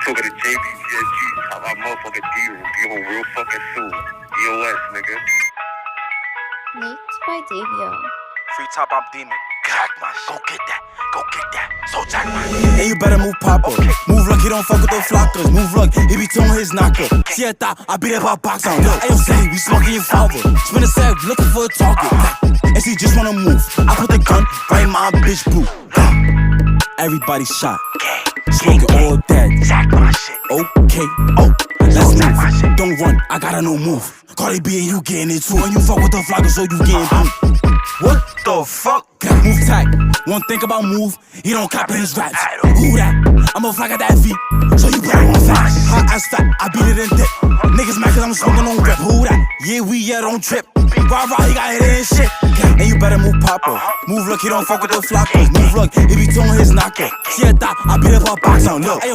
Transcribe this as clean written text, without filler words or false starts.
Talking to JBTSG, talk about motherfucking D on real fucking soon. EOS, nigga. Leaked by Davio. Free Top Bomb Demon. Jack my shit. Go get that. Go get that. So Jack my shit. And you better move Papa. Okay. Move like he don't fuck with the flockers. Move like he be towing his knocker. See, I thought I beat up our box on. Ayo, say we smoking your father. Spin a sack looking for a target. And she just wanna move. I put the gun right in my bitch boot. Everybody shot. Smoking all dead. Jack my shit. Okay, oh, let's Jack my shit. move. Don't run, I got a new move. Cardi B and you getting it too. And you fuck with the flockers, so you getting boot. What the fuck? Move tight. One think about move, he don't copy his raps. Who that? I'm a flock at that V, so you better want flash. Hot ass fat, I beat it in dip. Niggas mad cause I'm smoking on grip. Who that? Yeah, we don't trip. Rah, he got hit in shit. And you better move Papa. Move look, he don't fuck with the flockers. Move look, he be towing his knocker. See, I thought I beat up our box on. Look.